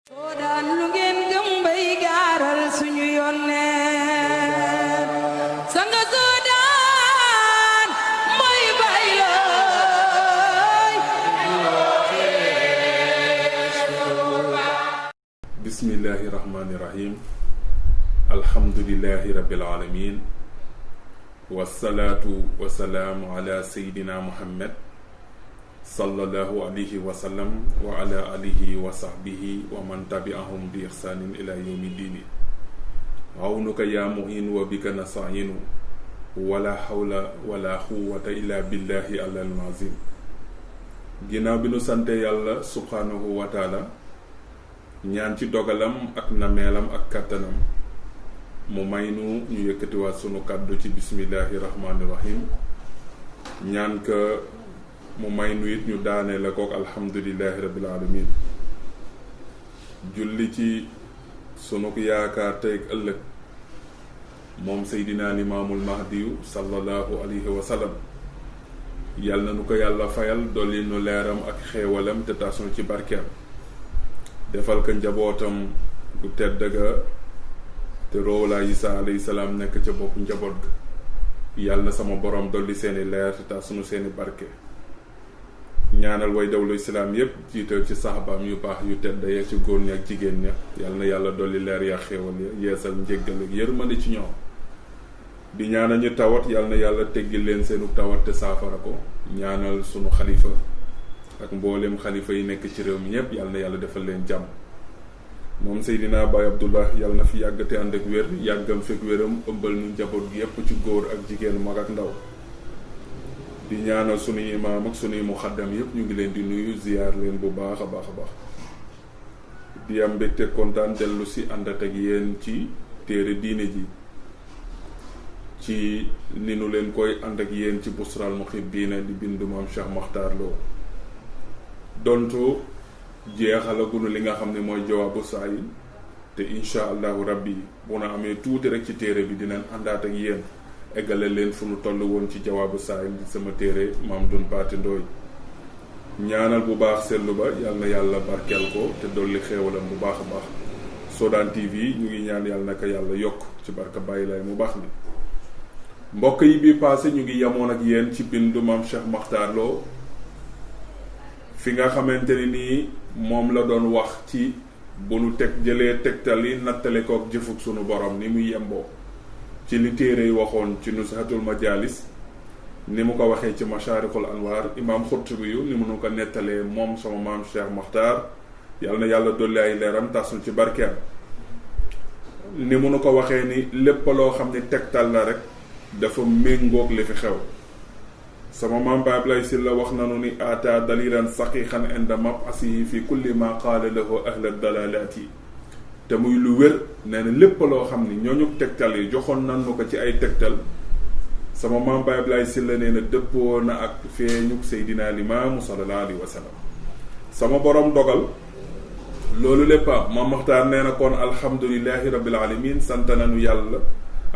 soo daan lu ngeen gëm bay gaaral suñu yónneen sanga soo daan mooy bay looy. bismillahi rahmani rahim alhamdulillahi rabbil alamin wasalaatu wasalaamu ala sayidina muhammad sallallahu alayhi wa sallam wa ala alihi wa sahbihi wa man tabi'ahum bi ihsanin ila yawmi diini awnuka yaa mu'in wa bika nasta'inu wala hawla wala quwwata illa billahi alal azim. ginnaaw bi nu sante yàlla subhanahu wa taala ñaan ci dogalam ak nameelam ak kàttanam mu may nu ñu yëkkatiwaat sunu kàddu ci bismillahi rahmaani rahim ñaan ka mu may nu it ñu daanee la kook alhamdulillahi rabbil alamin julli ci sunu yaakaar tey ak ëllëg moom seydinaa limaamul mahdiyu sallallahu alayhi wa sallam yàlla na nu ko yàlla fayal dolli nu leeram ak xeewalam te taas nu ci barkeem defal ko njabootam gu tedd ga te roowlaa Isa alayhi salaam nekk ca bopp njaboot ga yàlla na sama borom dolli seeni leer te taas nu seeni barke ñaanal way dawlu islaam yépp jiital ci saxabaam yu baax yu tedd ya ci góor ñi ak jigéen ña yàlla na yàlla dolli leer yaa xéewal ya yeesal njéggal ak yërmande ci ñoom di ñaanal ñu tawat yàlla na yàlla teggil leen seenu tawat te saafara ko ñaanal sunu xalifa ak mboolem xalifa yi nekk ci réew mi ñépp yàlla na yàlla defal leen jàmm moom Seydina Baye Abdullah yàlla na fi yàgg te ànd ak wér yàggam fekk wéram ëmbal ñu njaboot gi yépp ci góor ak jigéen mag ak ndaw di ñaanal sunuy imaam ak sunuy muxaddam yépp ñu ngi leen di nuyu ziyaar leen bu baax a baax a baax di am mbégte kontaan dellu si àndat ak yéen ci téere diine ji ci ni nu leen koy ànd ak yéen ci busral muhibbiina di bindu maam Cheikh Makhtar Lo dontu jeexalagunu li nga xam ne mooy jawaabu saayil te insha allahu rabbi bu na amee tuuti rek ci téere bi dinañ àndaat ak yéen eggale leen fu nu toll woon ci jawaabu saayil di sama téere maam dun paati ndooy ñaanal bu baax seetlu ba yàlla na yàlla barkeel ko te dolli xéewalam bu baax a baax Soodaan TV ñu ngi ñaan yàlla naka yàlla yokk ci barka bàyyi lay mu baax ni mbokk yi bi passé ñu ngi yemoon ak yéen ci bindu maam Cheikh Makhtar Lo fi nga xamante ni nii moom la doon wax ci bu nu jëlee tegtal yi nattale kook jëfuk sunu borom ni muy yemboo ci li téere yi waxoon ci nushatul majalis ni mu ko waxee ci masharikul anwar imam Xurtubi yu ni mu nu ko nettalee moom sama maam Cheikh Makhtar yàlla na yàlla dolli ay leeram tasul ci barkeem ni mu nu ko waxee ni lépp loo xam ne tegtal la rek dafa méngoog li fi xew sama maam Baay Ablaay Sylla wax nanu ni ata dalilan saqiixan inda mab'asihi fi kulli ma qaala lahu ahla dalalaati te muy lu wér nee na lépp loo xam ni ñooñu tegtal yi joxoon nanu ko ci ay tegtal sama maam Baay Ablaay Sylla nee na dëppoo na ak feeñuk Seydina Limaamu sallallahu alayhi wa sallam sama borom dogal loolu léppa maam Maxtaar nee na kon alhamdulillahi rabbil alamin sant nanu yàlla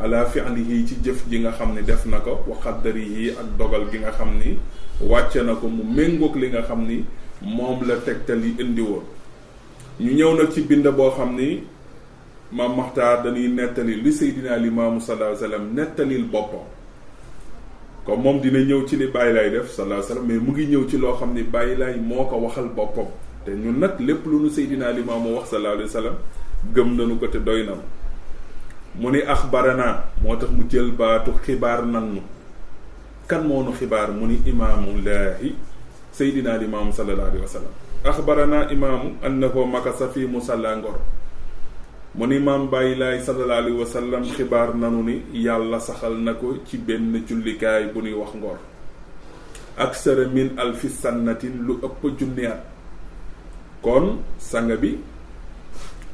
ala fi'lihi ci jëf ji nga xam ni def na ko wa qaddarihi ak dogal gi nga xam ni wàcce na ko mu méngoog li nga xam ni moom la tegtal yi indi woon ñu ñëw nag ci bind boo xam ni maam Maxtaar dañuy nettali li Seydina Limaamu sallallahu alayhi wa sallam nettalil boppam comme moom dina ñëw ci li Baay Laay def sallallahu alayhi wa sallam mais mu ngi ñëw ci loo xam ni Baay Laay moo ko waxal boppam te ñun nag lépp lu nu Seydina Limaamu wax sallallahu alayhi wa sallam gëm nañu ko te doy na mu ni axbarana moo tax mu jël baatu xibaar nannu kan moo nu xibaar mu ni imaamullaahi Seydina Limaamu sallallahu alayhi wa sallam axbarana imaamu annahu makasa fi musalla Ngor mu ni maam Baay Laay sallallahu alayhi wa sallam xibaar nanu ni yàlla saxal na ko ci benn jullikaay bu ñuy wax Ngor aksara min alfi sannatin lu ëpp junni at kon sanga bi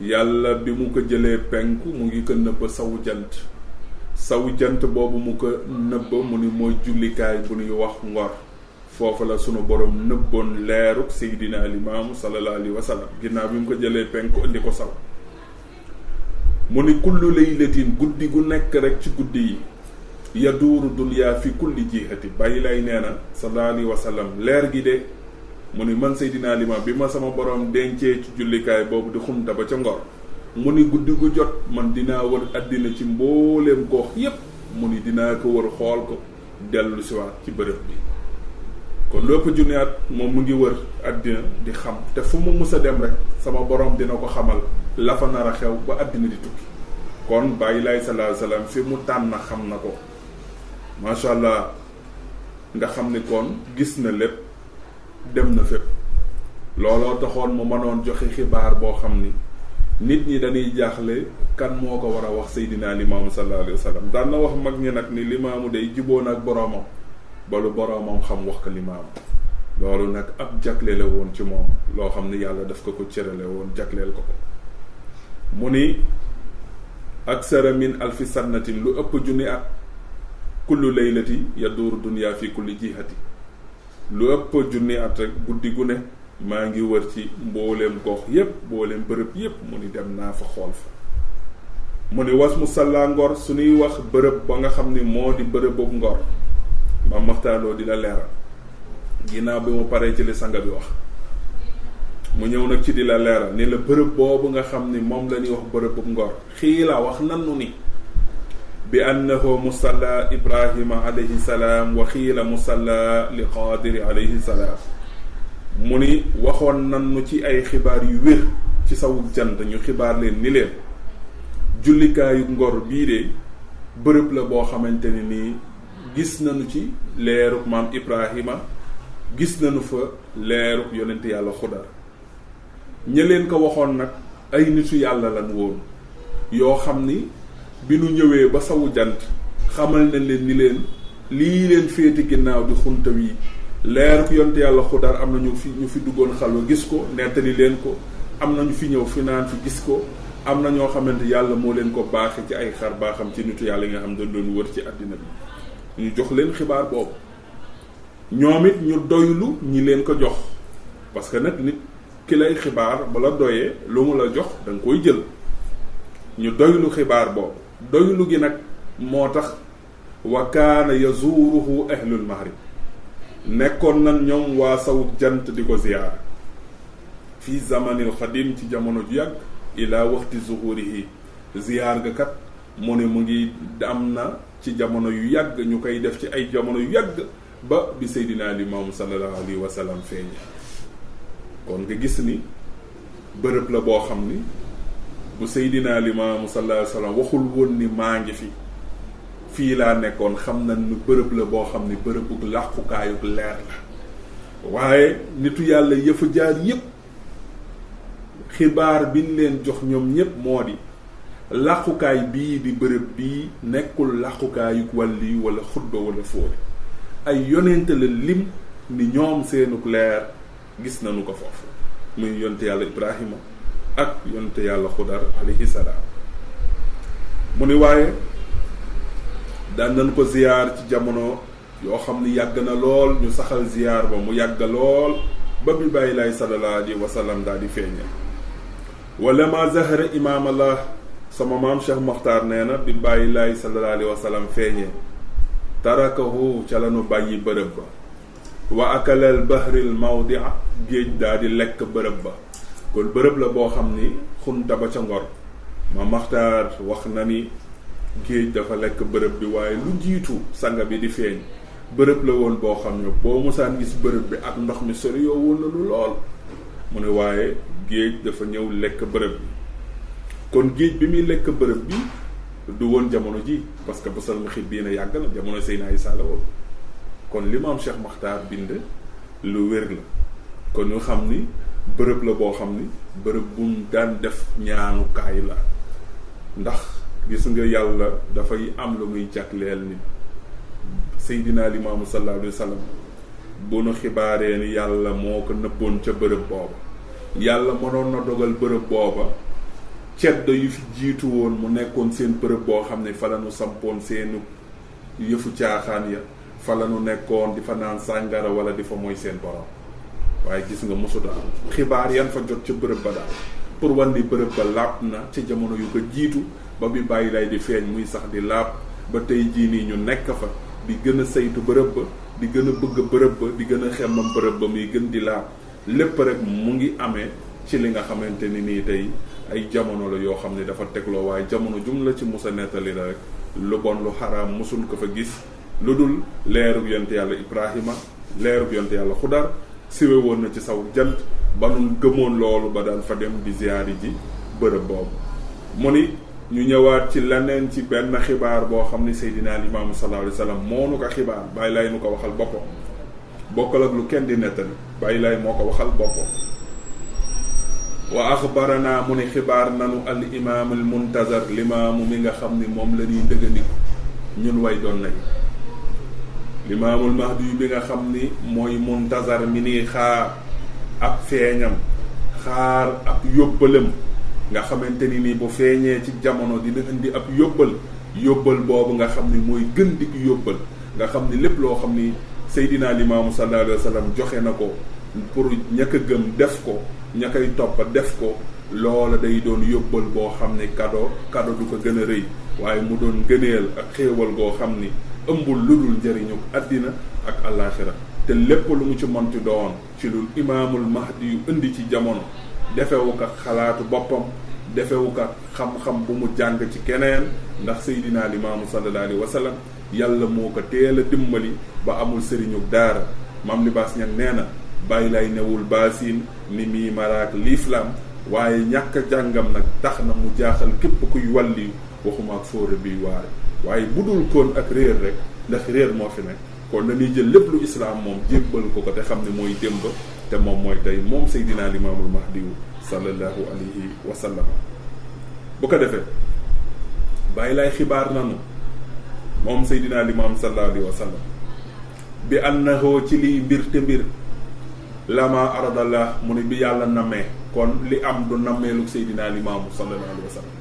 yàlla bi mu ko jëlee penku mu ngi ko nëbb sawu jant boobu mu ko nëbb mu ni mooy jullikaay bu ñuy wax Ngor foofu la sunu borom nëbboon leeruk Seydina Limaamu sallallahu alayhi wa sallam ginnaaw bi mu ko jëlee penku indi ko saw mu ni kullu laylatin guddi gu nekk rek ci guddi yi yaduuru dunya fi kulli jihati Baay Laay nee na sallallahu alayhi wa sallam leer gi de mu ni man Seydina Limaamu bi ma sama borom dencee ci jullikaay boobu di xunta ba ca Ngor mu ni guddi gu jot man dinaa wër àddina ci mbooleem gox yépp mu ni dinaa ko wër xool ko dellu siwaat ci bërëb bi. kon lépp junni at moom mu ngi wër àddina di xam te fu mu mus a dem rek sama borom dina ko xamal la fa nar a xew ba àddina di tukki. kon bàyyi laay sallallahu alayhi wasallam fi mu tànn xam na ko macha allah nga xam ni kon gis na lépp dem na fépp looloo taxoon mu mënoon joxe xibaar boo xam ni nit ñi dañuy jaaxle kan moo ko war a wax Seydina Limaamu sallallahu alayhi wasallam daan na wax mag ñi nag ni Limaamu day jubóon ak boroomam ba lu boroomam xam wax ko Limaamu loolu nag ab jagle la woon ci moom loo xam ni yàlla daf ko cërale woon jagleel ko mu ni aksara min alfi sannatin lu ëpp junni at kullu laylati yaduuru dunya fi kulli jihati lu ëpp junni at rek guddi gu ne maa ngi wër ci mbooleem gox yépp mbooleem bërëb yépp mu ni dem naa fa xool fa mu ni was mu salla Ngor suñuy wax bërëb ba nga xam ni moo di bërëbub Ngor ma maxtaanoo dina leeral ginnaaw bi mu paree ci li sanga bi wax mu ñëw nag ci di la leeral ni la bërëb boobu nga xam ni moom la ñuy wax bërëbub Ngor xiila wax nannu ni bi annahu musalla Ibrahima alayhi salaam wa xiila musalla li Qaadiri alayhi salaam mu ni waxoon nannu ci ay xibaar yu wér ci sawu jant ñu xibaar leen ni leen jullikaayu Ngor bii de bërëb la boo xamante ni nii gis nañu ci leeruk maam Ibrahima gis nañu fa leeruk yonent yàlla Xudar ña leen ko waxoon nag ay nitu yàlla lan woon yoo xam ni bi nu ñëwee ba sawu jant xamal nañ leen ni leen lii leen féeti ginnaaw di xunta wi leeruk yonent yàlla Xudar am na ñu fi duggoon xalwa gis ko nettali leen ko am na ñu fi ñëw fi naan fi gis ko am na ñoo xamante yàlla moo leen ko baaxe ci ay xar baaxam ci nitu yàlla yi nga xam dañ doon wër ci àddina bi ñu jox leen xibaar boobu ñoom it ñu doylu ñi leen ko jox parce que nag nit ki lay xibaar ba la doyee lu mu la jox da nga koy jël ñu doylu xibaar boobu doylu gi nag moo tax wa kaana yazuruhu ahlul maghrib nekkoon nan ñoom waa sawu jant di ko ziyaar fii zamanil xadim ci jamono ju yàgg ilaa waxti zuhurihi ziyaar ga kat mu ne mu ngi am na ci jamono yu yàgg ñu koy def ci ay jamono yu yàgg ba bi Seydina Limaamu sallallahu alayhi wa sallam feeñe kon nga gis ni bërëb la boo xam ni bu Seydina Limaamu sallallahu alayhi wa sallam waxul woon ni maa ngi fii laa nekkoon xam nañ ni bërëb la boo xam ni bërëbug làqukaayug leer la waaye nitu yàlla yëfa jaar yépp xibaar biñ leen jox ñoom ñépp moo di làqukaay bii di bërëb bii nekkul làqukaayug wàlli wala xutba wala fóori ay yonente la lim ni ñoom seenuk leer gis nañu ko foofu muy yonte yàlla Ibrahima ak yonte yàlla Xudar alayhi salaam mu ni waaye daan nañ ko ziyaar ci jamono yoo xam ni yàgg na lool ñu saxal ziyaar ba mu yàgg lool ba bi bàyyi laay sallallahu alayhi wa sallam daal di feeñal wala ma zahara imaam Allah sama maam Cheikh Mokhtar nee na bi bàyyi laay sallallahu alayhi wa sallam feeñee tarakahu ca lanu bàyyi bërëb ba wa akalal bahril mawdia géej daal di lekk bërëb ba kon bërëb la boo xam ni xunta ba ca Ngor ma Mokhtar wax na ni géej dafa lekk bërëb bi waaye lu jiitu sanga bi di feeñ bërëb la woon boo xam ne boo mosaan gis bërëb bi ak ndox mi sori yoo woon na lu lool mu ne waaye géej dafa ñëw lekk bërëb bi kon géej bi muy lekk bërëb bi du woon jamono ji parce que basal ma xit bii na yàgg na jamono Seydina Isaa la woon kon li maam Cheikh Mokhtar bind lu wér la kon ñu xam ni bërëb la boo xam ni bërëb bu mu daan def ñaanukaay la ndax gis nga yàlla dafay am lu muy jagleel nit Seydina Limaamu sallallahu alayhi wa sallam bu nu xibaaree ni yàlla moo ko nëbboon ca bërëb booba yàlla mënoon na dogal bërëb booba ceddo yu fi jiitu woon mu nekkoon seen bërëb boo xam ne fa la nu sampoon seenu yëfu caaxaan ya fa la nu nekkoon di fa naan sàngara wala di fa mooy seen borom waaye gis nga mosuda am xibaar yan fa jot ca bërëb ba daal pour wan ni bërëb ba laab na ca jamono yu ko jiitu ba bi bàyyi lay di feeñ muy sax di laab ba tey jii nii ñu nekk fa di gën a saytu bërëb ba di gën a bëgg bërëb ba di gën a xemmam bërëb ba muy gën di laab lépp rek mu ngi amee ci li nga xamante ni nii tey ay jamono la yoo xam ne dafa tegloo, waaye jamono jum la ci musa nettali la rek lu bon lu xaraam musul ko fa gis lu dul leerug yonte yàlla Ibrahima, leerug yonte yàlla Xudar siwe woon na ci saw jant ba nu gëmoon loolu ba daan fa dem di ziyaari ji bërëb boobu. mu ni ñu ñëwaat ci leneen ci benn xibaar boo xam ni Seydina Limaamu sallallahu alayhi wa sallam moo nu ko xibaar, Baay Laay nu ko waxal boppam, bokkal ak lu kenn di nettali, Baay Laay moo ko waxal boppam. wa axbarana mu ni xibaar nanu al imaam al muntazar, limaamu mi nga xam ni moom la ñuy dëggandiku ñun way doon nañ, limaamul mahdi bi nga xam ni mooy muntazar mi nii xaar ab feeñam, xaar ab yóbbalam nga xamante ni nii bu feeñee ci jamono dina indi ab yóbbal boobu nga xam ni mooy gën di yóbbal, nga xam ni lépp loo xam ni Seydina Limaamu sallallahu alayhi wa sallam joxe na ko pour ña ko gëm def ko, ña koy toppa def ko, loola day doon yóbbal boo xam ni kado du ko gën a rëy, waaye mu doon gëneel ak xéewal goo xam ni ëmbul lu dul njëriñu àddina ak àllaaxira. te lépp lu mu ci monti doon ci lu imaamul mahdi yu indi ci jamono, defewu ko xalaatu boppam, defewu ko xam-xam bu mu jàng ci keneen, ndax Seydina Limaamu sallallahu alayhi wa sallam yàlla moo ko teel a dimbali ba amul sëriñu daara. Maam Libaas Ñaŋ nee na Baay Laay newul baasin ni mii maraak liiflaam, waaye ñàkk jàngam nag tax na mu jaaxal képp kuy wàlli, waxuma ak fóore biy waare. waaye bu dul koon ak réer rek, ndax réer moo fi nekk, kon dañuy jël lépp lu islaam moom jébbal ko te xam ne mooy démb te moom mooy tey, moom Seydina Limaamul Mahdi sallallahu alayhi wa sallam. bu ko defee Baay Laay xibaar nanu moom Seydina Limaam sallallahu alayhi wa sallam bi annahu ci liy mbir te mbir lama aradallah, mu ne bi yàlla nammee, kon li am du nammeelug Seydina Limaamu sallallahu alayhi wa sallam,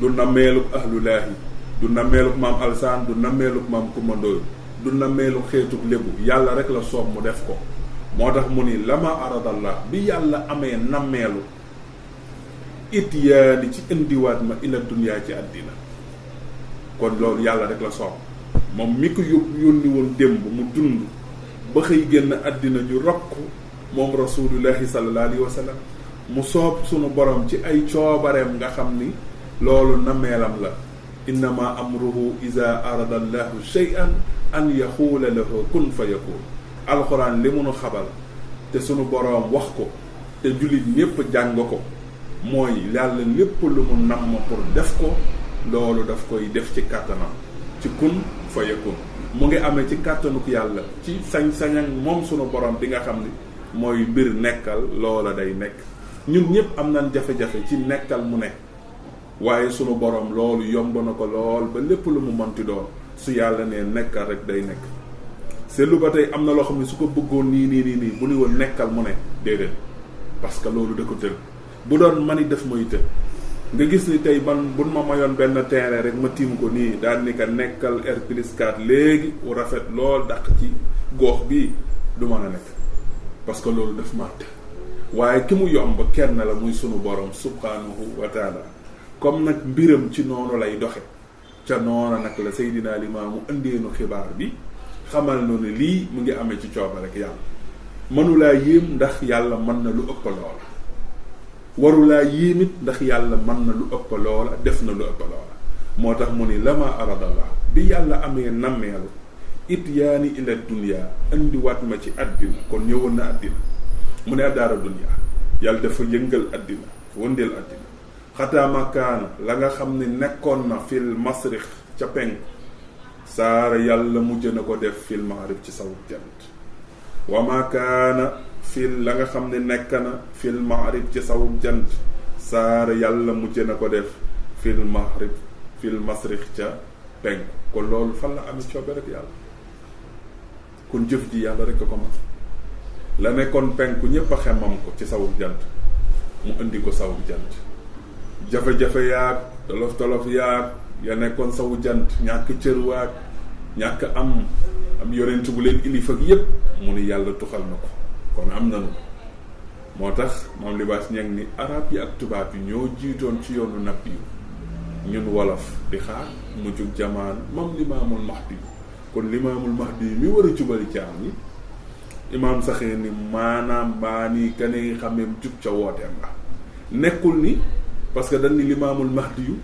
du nammeelug ahlulaahi, du nammeelug maam Alsaan, du nammeelug maam Kumandooy, du nammeelug xeetug lébu, yàlla rek la soob mu def ko. moo tax mu ni lama aradallah, bi yàlla amee nammeelu ityaani ci indiwaat ma ila dunyaa ci àddina, kon loolu yàlla rek la soob. moom mi ko yónni woon démb mu dund ba xëy génn àddina ñu rokk moom rasulullahi sallallahu alayhi wa sallam, mu soob sunu borom ci ay coobareem nga xam ni loolu nameelam la. innama amruhu iza arada allahu shay'an an yaxuula lahu kun fa yakun. alxuraan li munu xabal te sunu borom wax ko te jullit ñépp jàng ko mooy yàlla lépp lu mu namm pour def ko, loolu daf koy def ci kàttanam, ci kun fa yakun. mu ngi amee ci kàttanuk yàlla, ci sañ-sañan moom sunu borom bi nga xam ni mooy mbir nekkal loola day nekk. ñun ñëpp am nañ jafe-jafe ci nekkal mu nekk, waaye sunu borom loolu yomb na ko lool ba lépp lu mu mënti doon su yàlla nee nekkal rek day nekk. seetlu ba tey am na loo xam ne su ko bëggoon nii bu ni woon nekkal mu ne déedéet, parce que loolu da ko tël. bu doon mani def may të nga gis ni tey man buñ ma mayoon benn terrain rek ma tiim ko nii daal ni ka nekkal R+4 léegi u rafet lool dàq ci goox bii du mën a nekk, parce que loolu daf ma të. waaye ki mu yomb kenn la, muy sunu borom subhanahu wa taala. comme nag mbiram ci noonu lay doxe, ca noona nag la Seydina Limaamu indeenu xibaar bi xamal nu ne lii mu ngi amee ci cooba rek yàlla. mënulaa yéem ndax yàlla mën na lu ëpp loola, warulaa yéemit ndax yàlla mën na lu ëpp loola, def na lu ëpp loola. moo tax mu ni lama aradallah, bi yàlla amee nammeelu ityaani ila dunya, indiwaat ma ci àddina, kon ñëwoon na àddina. mu ne addaara dunya, yàlla dafa yëngal àddina, wëndeel àddina. xataa makaana, la nga xam ne nekkoon na fil masrix ca penk, saara yàlla mujj na ko def fil maarib ci sawu jant. wa makaana fil, la nga xam ne nekk na fil maarib ci sawu jant, saara yàlla mujj na ko def fil maarib fil masrix ca penk. kon loolu fan la amee coobe rek yàlla, kon jëf ji yàlla rek a ko man. la nekkoon penku ñépp a xemmam ko ci sawu jant, mu indi ko sawu jant. jafe-jafe yaag tolof-tolof yaag ya nekkoon sawu jant, ñàkk cër waag ñàkk am yonent bu leen ilif ak yépp, mu ni yàlla tuxal na ko, kon am nanu. moo tax Maam Libaas Ñaŋ ni arab yi ak tubaab yi ñoo jiitoon ci yoonu napp yi, ñun wolof di xaar mujjug jamaan moom Limaamul Mahdi. kon Limaamul Mahdi mi war a jubali jaam yi imaam saxee ni maanaam baa nii ka ne xameem jub ca wooteem ba nekkul ni parce que dañ ni limaamul mahdi yu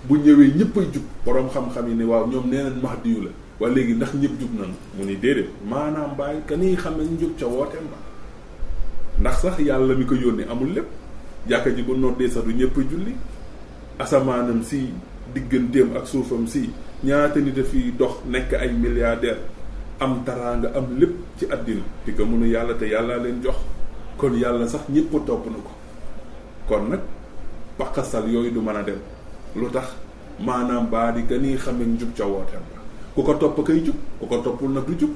bu ñëwee ñëpp ay jub boroom xam-xam yi ne waaw ñoom nee nañ mahdi yu la waaye léegi ndax ñëpp jub nañu mu ni déedéet maanaam bàyyi ka ni xameem jub ca wooteem ba ndax sax yàlla mi ko yónnee amul lépp jàkka ji bu noddee sax du ñëpp a julli asamaanam si digganteem ak suufam si ñaata nit a fi dox nekk ay milliardaire am taraanga am lépp ci àddina di ko mënu yàlla te yàllaa leen jox kon yàlla sax ñëpp topp na ko kon nag paqasal yooyu du mën a dem lu tax maanaam baa di ka nii xamee njub ca wooteem ba ku ko topp kay jub ku ko toppul nag du jub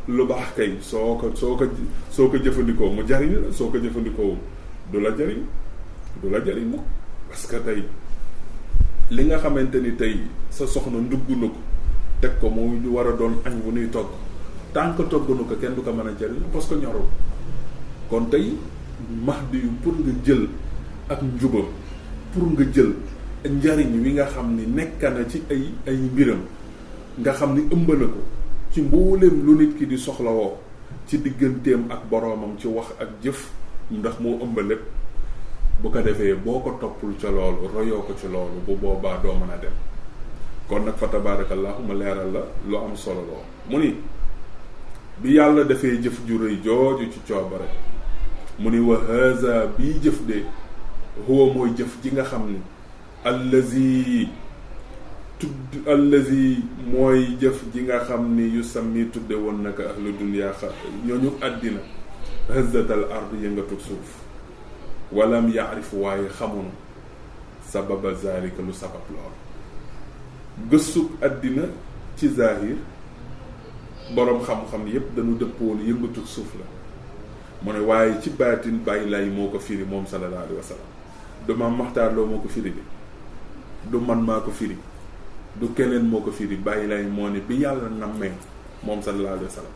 lu baax kay soo ko jëfandikoo mu jariñ la soo ko jëfandikoo du la jariñ mukk parce que tey li nga xamante ni tey sa soxna ndugg na ko teg ko moo ñu war a doon añ bu nuy togg tant que togg na ko kenn du ko mën a jariñ parce que ñorul kon tey mahdi yu pour nga jël ak njubam pour nga jël njariñ wi nga xam ni nekk na ci ay mbiram nga xam ni ëmb na ko ci mbooleem lu nit ki di soxlawoo ci digganteem ak boroomam ci wax ak jëf ndax moo ëmb lépp bu ko defee boo ko toppul ca loolu royoo ko ci loolu bu boobaa doo mën a dem kon nag fa tabarakallahu ma leeral la lu am solo loo mu ni bi yàlla defee jëf ju rëy jooju ci coobare mu ni wa haza bii jëf de huwa mooy jëf ji nga xam ni allazi mooy jëf ji nga xam ni yu sammi tudde woon naka ahlu dunya ñooñu àddina hazatal ard yëngatu suuf walam yaarifu waaye xamuñu sababa zalika lu sabab lool gëstug àddina ci zahir boroom xam-xam yépp dañu dëppoon yëngatu suuf la mu ne waaye ci baatin bàyyi lay moo ko firi moom sallallahu alayhi wa sallam du Maam Maxtaar Lo moo ko firi bi du man maa ko firi du keneen moo ko firi bàyyi lay moo ne bi yàlla nammee moom sallallahu alayhi wa sallam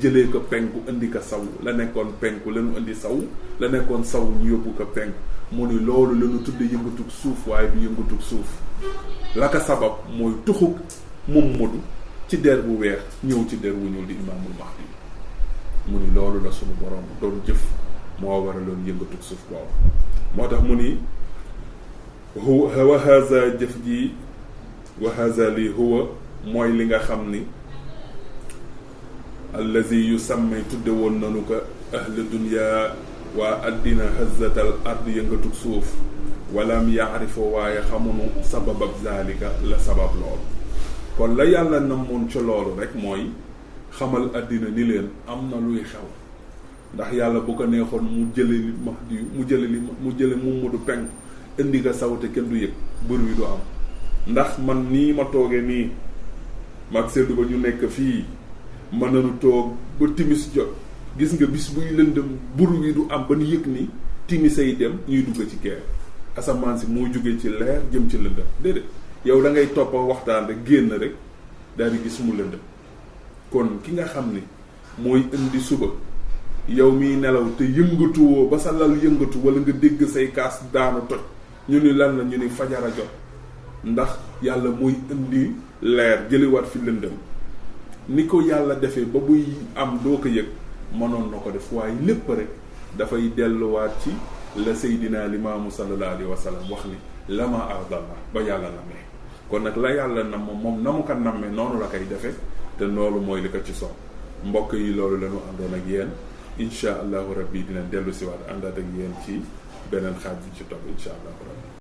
jëlee ko penku indi ko saw la nekkoon penku la ñu indi saw la nekkoon saw ñu yóbbu ko penku mu ni loolu la ñu tudde yëngatug suuf waaye du yëngatug suuf la ko sabab mooy tuxug Muhammadu ci der bu weex ñëw ci der wu ñuul di imaamul mahdi mu ni loolu la sunu borom doon jëf moo waraloon yëngatug suuf boobu moo tax mu ni wa haza jëf ji wa haza li huwa mooy li nga xam ni allazi yu sàmmay tudde woon nanu ko ahlu dunya waa àddina hazatal ard yëngatug suuf walam yaarifo waaye xamunu sababab zalika la sabab loolu kon la yàlla namoon ca loolu rek mooy xamal àddina ni leen am na luy xew ndax yàlla bu ko neexoon mu jële li mahdi mu jële Muhammadu penk indi nga sawte kenn du yëg bër wi du am ndax man nii ma tooge nii mag seddu ba ñu nekk fii mën nañu toog ba timis jot gis nga bis buy lëndëm bur wi du am ba nu yëg ni timisay dem ñuy dugg ci keer asamaan si moo jóge ci leer jëm ci lëndëm déedéet yow da ngay toppa waxtaan rek génn rek daal di gis mu lëndëm kon ki nga xam ni mooy indi suba yow miy nelaw te yëngatuwoo ba sa lal yëngatu wala nga dégg say kaas daanu toj ñu ni lan la ñu ni fajara jot ndax yàlla mooy indi leer jëliwaat fi lëndëm ni ko yàlla defee ba buy am doo ko yëg mënoon na ko def waaye lépp rek dafay delluwaat ci la Seydina Limaamu sallallahu alayhi wa sallam wax ni lama ardalla ba yàlla nammee kon nag la yàlla namm moom na mu ko nammee noonu la koy defee te loolu mooy li ko ci soob mbokk yi loolu la ñu àndoon ak yéen incha allahu rabbi dina dellu si waat àndaat ak yéen ci beneen xaaj bi ci topp incha allahu rabbi